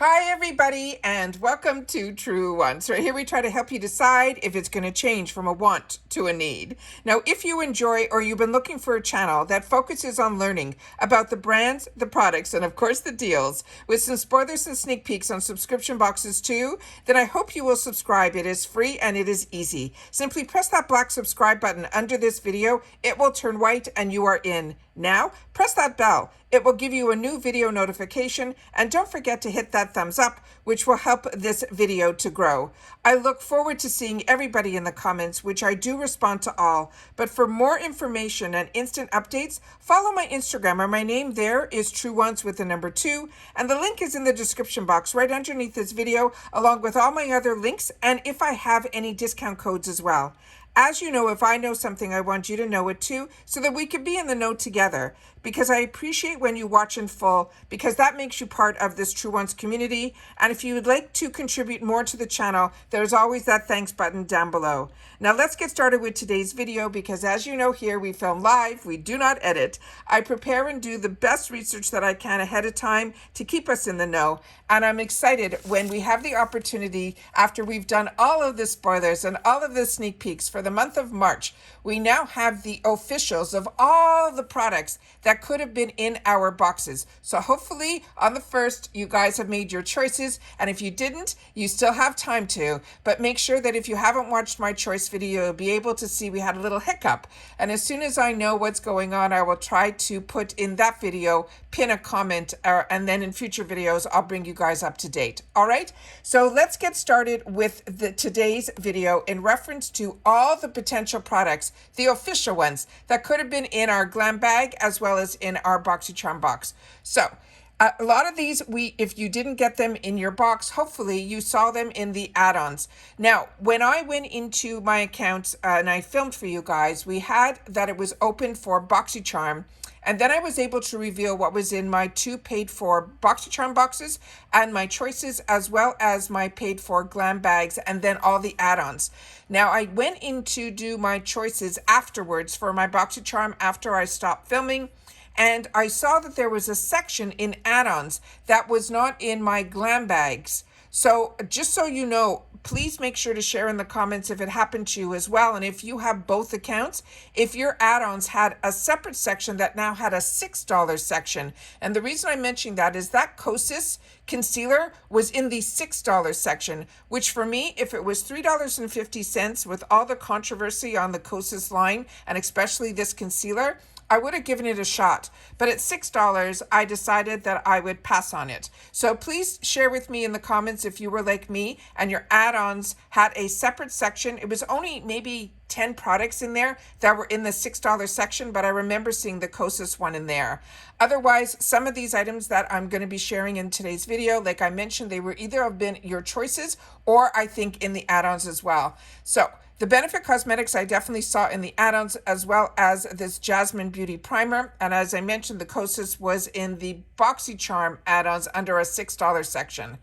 Hi everybody and welcome to Truewants. Right here we try to help you decide if it's going to change from a want to a need. Now if you enjoy or you've been looking for a channel that focuses on learning about the brands, the products, and of course the deals with some spoilers and sneak peeks on subscription boxes too, then I hope you will subscribe. It is free and it is easy. Simply press that black subscribe button under this video. It will turn white and you are in. Now press that bell. It will give you a new video notification, and don't forget to hit that thumbs up, which will help this video to grow. I look forward to seeing everybody in the comments, which I do respond to all. But for more information and instant updates, follow my Instagram, or my name there is Truewants with the number 2, and the link is in the description box right underneath this video, along with all my other links, and if I have any discount codes as well. As you know, if I know something, I want you to know it too, so that we can be in the know together. Because I appreciate when you watch in full, because that makes you part of this Truewants community. And if you would like to contribute more to the channel, there's always that thanks button down below. Now let's get started with today's video, because as you know here, we film live, we do not edit. I prepare and do the best research that I can ahead of time to keep us in the know. And I'm excited when we have the opportunity, after we've done all of the spoilers and all of the sneak peeks for the month of March, we now have the officials of all the products that could have been in our boxes. So hopefully on the 1st, you guys have made your choices. And if you didn't, you still have time to. But make sure that if you haven't watched my choice video, you'll be able to see we had a little hiccup. And as soon as I know what's going on, I will try to put in that video, pin a comment, and then in future videos, I'll bring you guys up to date. All right, so let's get started with today's video in reference to all the potential products, the official ones that could have been in our GlamBag as well as in our Boxycharm box. So a lot of these, if you didn't get them in your box, hopefully you saw them in the add-ons. Now, when I went into my account and I filmed for you guys, we had that it was open for Boxycharm. And then I was able to reveal what was in my 2 paid for Boxycharm boxes and my choices, as well as my paid for GlamBags, and then all the add-ons. Now I went in to do my choices afterwards for my Boxycharm after I stopped filming. And I saw that there was a section in add-ons that was not in my GlamBags. So just so you know, please make sure to share in the comments if it happened to you as well. And if you have both accounts, if your add-ons had a separate section that now had a $6 section. And the reason I'm mentioning that is that Catrice concealer was in the $6 section, which for me, if it was $3.50 with all the controversy on the Catrice line, and especially this concealer, I would have given it a shot, but at $6, I decided that I would pass on it. So please share with me in the comments if you were like me and your add-ons had a separate section. It was only maybe 10 products in there that were in the $6 section, but I remember seeing the Catrice one in there. Otherwise, some of these items that I'm going to be sharing in today's video, like I mentioned, they were either have been your choices or I think in the add-ons as well. So the Benefit Cosmetics I definitely saw in the add-ons, as well as this Jasmine Beauty Primer. And as I mentioned, the Catrice was in the Boxycharm add-ons under a $6 section.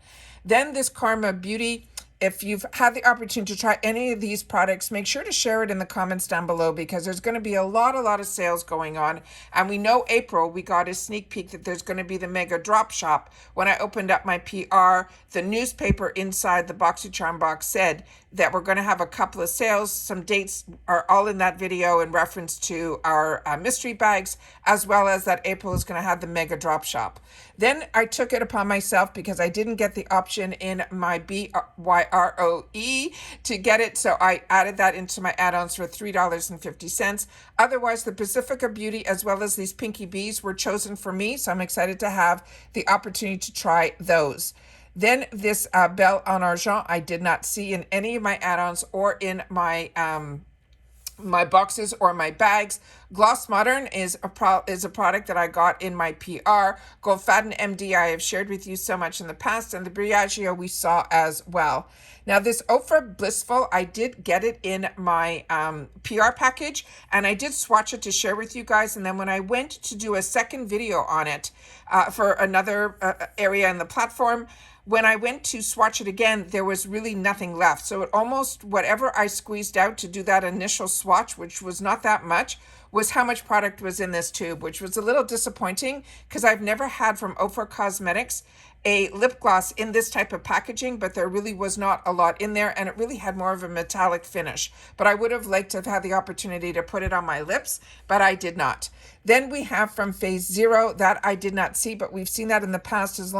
Then this Karma Beauty. If you've had the opportunity to try any of these products, make sure to share it in the comments down below, because there's going to be a lot of sales going on. And we know April, we got a sneak peek that there's going to be the mega drop shop. When I opened up my PR, the newspaper inside the Boxycharm box said that we're going to have a couple of sales. Some dates are all in that video in reference to our mystery bags, as well as that April is going to have the mega drop shop. Then I took it upon myself, because I didn't get the option in my BYROE to get it, so I added that into my add-ons for $3.50. Otherwise, the Pacifica Beauty as well as these Pinky Bees were chosen for me, so I'm excited to have the opportunity to try those. Then this Belle en Argent I did not see in any of my add-ons or in my my boxes or my bags. Gloss Modern is a product that I got in my PR. Goldfaden MD I have shared with you so much in the past, and the Briageo we saw as well. Now this Ofra Blissful, I did get it in my PR package, and I did swatch it to share with you guys. And then when I went to do a second video on it for another area in the platform, when I went to swatch it again, there was really nothing left. So it almost, whatever I squeezed out to do that initial swatch, which was not that much, was how much product was in this tube, which was a little disappointing because I've never had from Ofra Cosmetics a lip gloss in this type of packaging, but there really was not a lot in there, and it really had more of a metallic finish. But I would have liked to have had the opportunity to put it on my lips, but I did not. Then we have from Phase Zero, that I did not see, but we've seen that in the past, as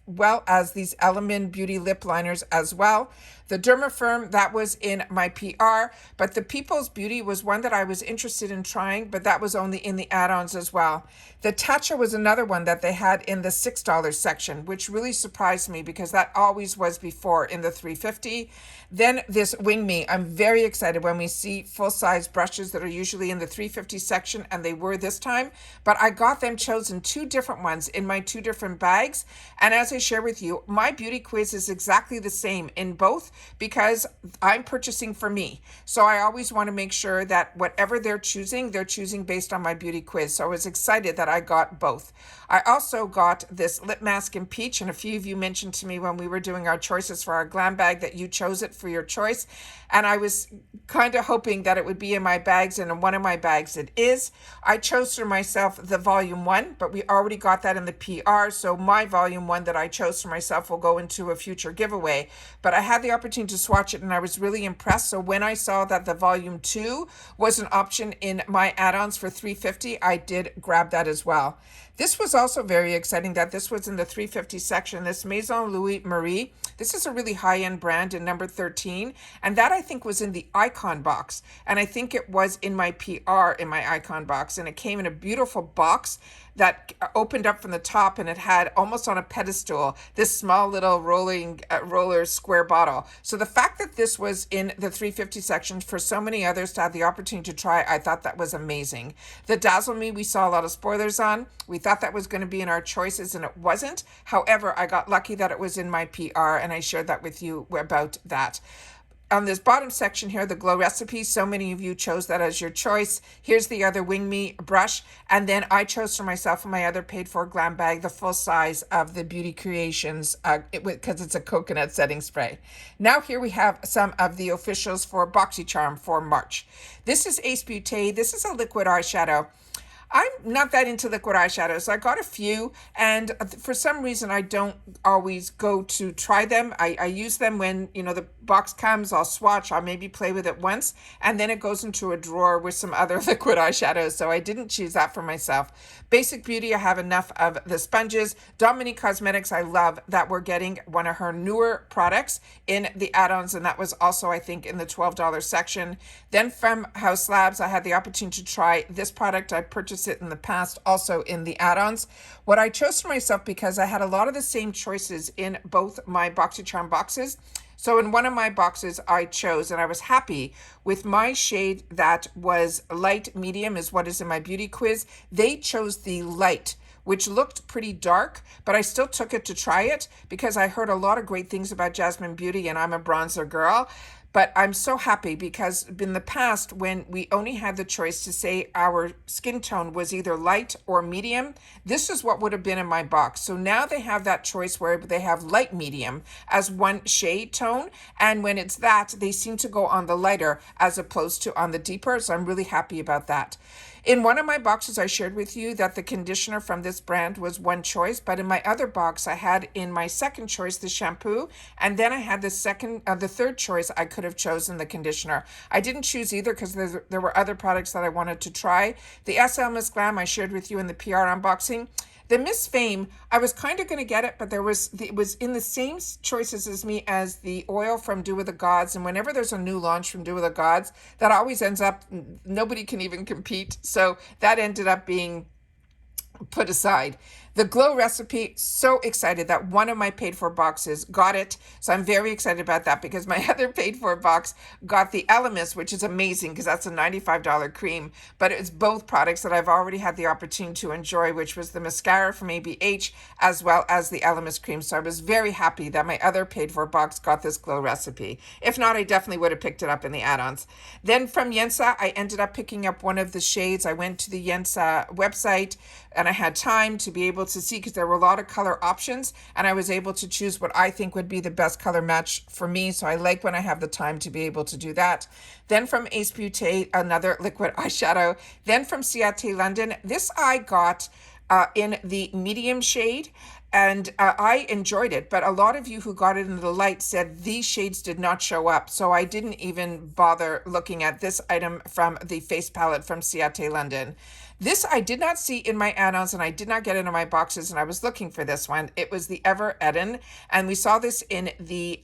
well as these Almond Beauty lip liners as well. The Dermafirm, that was in my PR, but the People's Beauty was one that I was interested in trying, but that was only in the add-ons as well. The Tatcha was another one that they had in the $6 section, which really surprised me because that always was before in the $3.50. Then this Wing Me, I'm very excited when we see full-size brushes that are usually in the $3.50 section, and they were this time, but I got them chosen 2 different ones in my 2 different bags. And as I share with you, my beauty quiz is exactly the same in both because I'm purchasing for me. So I always want to make sure that whatever they're choosing based on my beauty quiz. So I was excited that I got both. I also got this lip mask in peach, and a few of you mentioned to me when we were doing our choices for our GlamBag that you chose it for your choice. And I was kind of hoping that it would be in my bags, and in one of my bags it is. I chose for myself the volume 1, but we already got that in the PR, so my volume 1 that I chose for myself will go into a future giveaway. But I had the opportunity to swatch it, and I was really impressed. So when I saw that the volume 2 was an option in my add-ons for $3.50, I did grab that as well. This was also very exciting that this was in the $3.50 section. This Maison Louis Marie, this is a really high-end brand in number 13, and that I think was in the Icon box, and I think it was in my PR in my Icon box, and it came in a beautiful box that opened up from the top, and it had almost on a pedestal this small little roller square bottle. So the fact that this was in the $3.50 section for so many others to have the opportunity to try, I thought that was amazing. The Dazzle Me, we saw a lot of spoilers on. We thought that was going to be in our choices, and it wasn't. However, I got lucky that it was in my PR, and I shared that with you about that. On this bottom section here, the Glow Recipe, so many of you chose that as your choice. Here's the other Wing Me brush. And then I chose for myself and my other paid for GlamBag, the full size of the Beauty Creations, because it's a coconut setting spray. Now here we have some of the officials for Boxycharm for March. This is Ace Beauté. This is a liquid eyeshadow. I'm not that into liquid eyeshadows. I got a few, and for some reason I don't always go to try them. I use them when, the box comes, I'll swatch, I'll maybe play with it once, and then it goes into a drawer with some other liquid eyeshadows, so I didn't choose that for myself. Basic Beauty, I have enough of the sponges. Dominique Cosmetics, I love that we're getting one of her newer products in the add-ons, and that was also, I think, in the $12 section. Then from House Labs, I had the opportunity to try this product. I purchased it in the past, also in the add-ons. What I chose for myself, because I had a lot of the same choices in both my Boxycharm boxes. So in one of my boxes I chose, and I was happy with my shade that was light medium is what is in my beauty quiz. They chose the light, which looked pretty dark, but I still took it to try it because I heard a lot of great things about Jasmine Beauty, and I'm a bronzer girl. But I'm so happy because in the past, when we only had the choice to say our skin tone was either light or medium, this is what would have been in my box. So now they have that choice where they have light medium as one shade tone. And when it's that, they seem to go on the lighter as opposed to on the deeper. So I'm really happy about that. In one of my boxes, I shared with you that the conditioner from this brand was one choice, but in my other box, I had in my second choice the shampoo, and then I had the third choice. I could have chosen the conditioner. I didn't choose either because there were other products that I wanted to try. The SL Miss Glam I shared with you in the PR unboxing. The Miss Fame, I was kind of going to get it, but it was in the same choices as me as the oil from Do With The Gods. And whenever there's a new launch from Do With The Gods, that always ends up, nobody can even compete. So that ended up being put aside. The Glow Recipe, so excited that one of my paid for boxes got it. So I'm very excited about that because my other paid for box got the Elemis, which is amazing because that's a $95 cream. But it's both products that I've already had the opportunity to enjoy, which was the mascara from ABH as well as the Elemis cream. So I was very happy that my other paid for box got this Glow Recipe. If not, I definitely would have picked it up in the add-ons. Then from Yensa, I ended up picking up one of the shades. I went to the Yensa website and I had time to be able to see because there were a lot of color options, and I was able to choose what I think would be the best color match for me. So I like when I have the time to be able to do that. Then from Ace Beauté, another liquid eyeshadow. Then from Ciate London, this I got in the medium shade. and I enjoyed it, but a lot of you who got it in the light said these shades did not show up, so I didn't even bother looking at this item from the face palette from Ciate London. This I did not see in my add-ons, and I did not get into my boxes, and I was looking for this one. It was the Ever Addon, and we saw this in the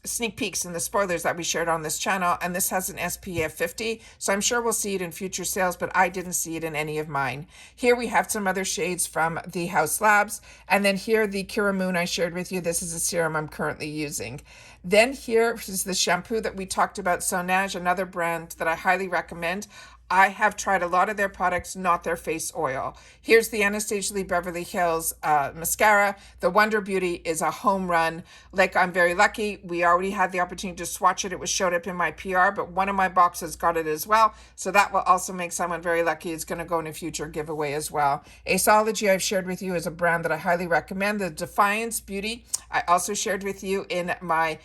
sneak peeks and the spoilers that we shared on this channel, and this has an SPF 50, so I'm sure we'll see it in future sales, but I didn't see it in any of mine. Here we have some other shades from the House Labs, and then here the Kira Moon I shared with you. This is a serum I'm currently using. Then here is the shampoo that we talked about, Sonage, another brand that I highly recommend. I have tried a lot of their products, not their face oil. Here's the Anastasia Lee Beverly Hills mascara. The Wonder Beauty is a home run. Like, I'm very lucky. We already had the opportunity to swatch it. It was showed up in my PR, but one of my boxes got it as well. So that will also make someone very lucky. It's going to go in a future giveaway as well. Aceology I've shared with you is a brand that I highly recommend. The Defiance Beauty I also shared with you in my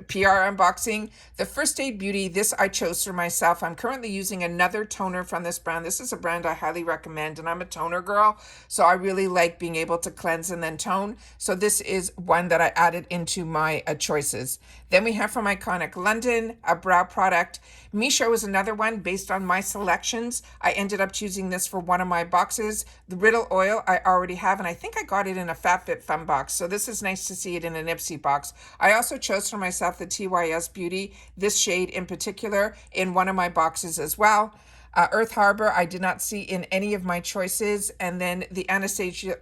PR unboxing. The First Aid Beauty, this I chose for myself. I'm currently using another toner from this brand. This is a brand I highly recommend, and I'm a toner girl, so I really like being able to cleanse and then tone. So this is one that I added into my choices. Then we have from Iconic London, a brow product. Micho is another one based on my selections. I ended up choosing this for one of my boxes. The Riddle Oil I already have, and I think I got it in a FabFitFun box, so this is nice to see it in an IPSY box. I also chose for myself the TYS Beauty, this shade in particular, in one of my boxes as well. Earth Harbor, I did not see in any of my choices. And then the Anastasia,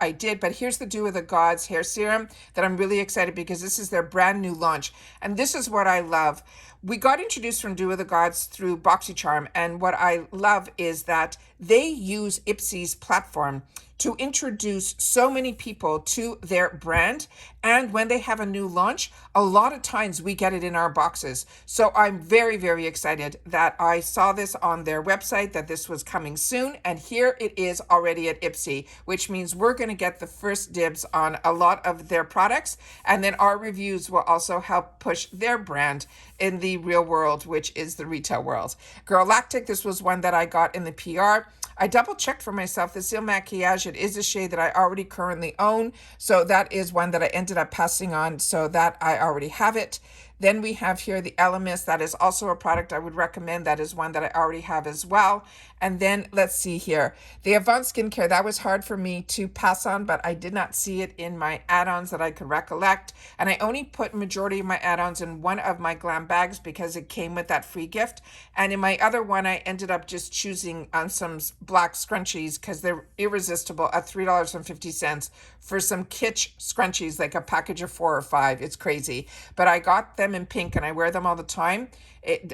I did. But here's the Dew of the Gods hair serum that I'm really excited because this is their brand new launch. And this is what I love. We got introduced from Dew of the Gods through Boxycharm. And what I love is that they use IPSY's platform to introduce so many people to their brand. And when they have a new launch, a lot of times we get it in our boxes. So I'm very, very excited that I saw this on their website, that this was coming soon. And here it is already at IPSY, which means we're going to get the first dibs on a lot of their products. And then our reviews will also help push their brand in the real world, which is the retail world. Girl Lactic, this was one that I got in the PR. I double checked for myself. The Seal Maquillage, it is a shade that I already currently own. So that is one that I ended up passing on, so that I already have it. Then we have here the Elemist. That is also a product I would recommend. That is one that I already have as well. And then let's see here. The Avant Skincare, that was hard for me to pass on, but I did not see it in my add-ons that I could recollect. And I only put majority of my add-ons in one of my GlamBags because it came with that free gift. And in my other one, I ended up just choosing on some black scrunchies because they're irresistible at $3.50 for some kitsch scrunchies, like a package of 4 or 5. It's crazy. But I got them in pink and I wear them all the time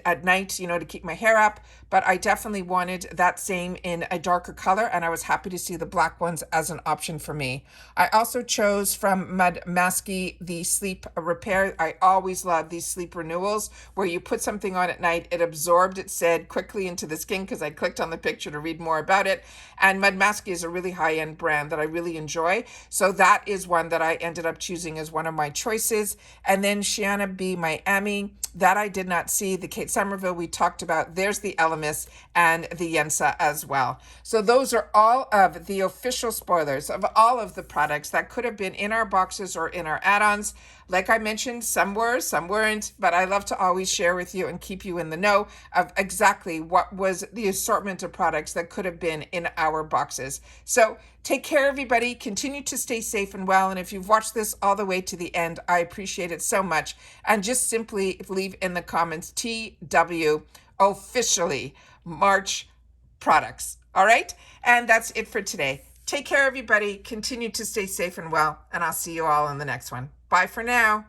at night, you know, to keep my hair up. But I definitely wanted that same in a darker color, and I was happy to see the black ones as an option for me. I also chose from Mud Masky the Sleep Repair. I always love these sleep renewals where you put something on at night, it absorbed, it said, quickly into the skin, because I clicked on the picture to read more about it. And Mud Masky is a really high-end brand that I really enjoy. So that is one that I ended up choosing as one of my choices. And then Shiana B Miami, that I did not see. The Kate Somerville we talked about. There's the Elemis and the Yensa as well. So those are all of the official spoilers of all of the products that could have been in our boxes or in our add-ons. Like I mentioned, some were, some weren't, but I love to always share with you and keep you in the know of exactly what was the assortment of products that could have been in our boxes. So take care, everybody. Continue to stay safe and well. And if you've watched this all the way to the end, I appreciate it so much. And just simply leave in the comments TW officially March products. All right. And that's it for today. Take care, everybody. Continue to stay safe and well. And I'll see you all in the next one. Bye for now.